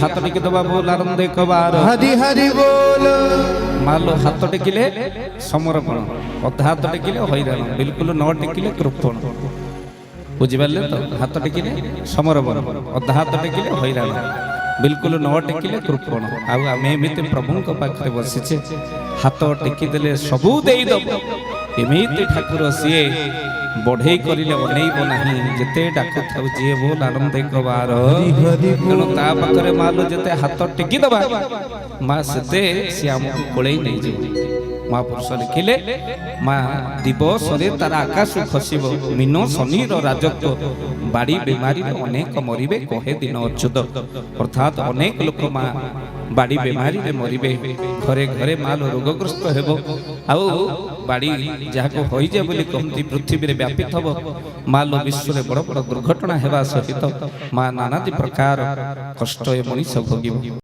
हाथ टेकी दबा बोल आनंद एक बार हरि हरि बोल। मालो हाथ टेकिले समर्पण अधा हाथ टेकिले हैरान बिल्कुल न टेकिले कृपण बुझिपारे तो हाथ टेकिले समर्पण अधा हाथ टेकिले हैरान बिल्कुल न टेकिले कृपण आम एमती प्रभु पाखे बसीचे हाथ टेकीदे सबू देदब एमती ठाकुर सीए बढ़ई करें अनेब ना जिते डाकु था जी बोल आनंद एक बार तेणु ता पाखे मालो जिते हाथ टेकीदबा माँ से सी आमको कोड़े नहीं महापुरुष लिखिले माँ दिवस तार आकाश खसब मीन शनि राजत्व बाड़ी बेमारी अनेक मरबे कहे दिन अच्युत अर्थात अनेक लोक माँ बाड़ी बेमारी मरबे घरे घरे माल रोगग्रस्त हेबो आउ बाड़ी जहाँ हो जाए बोली कहती पृथ्वी में व्यापित हम माल विश्व में बड़ बड़ दुर्घटना हेबा सहित माँ नानादी प्रकार कष्ट मनीष भोग।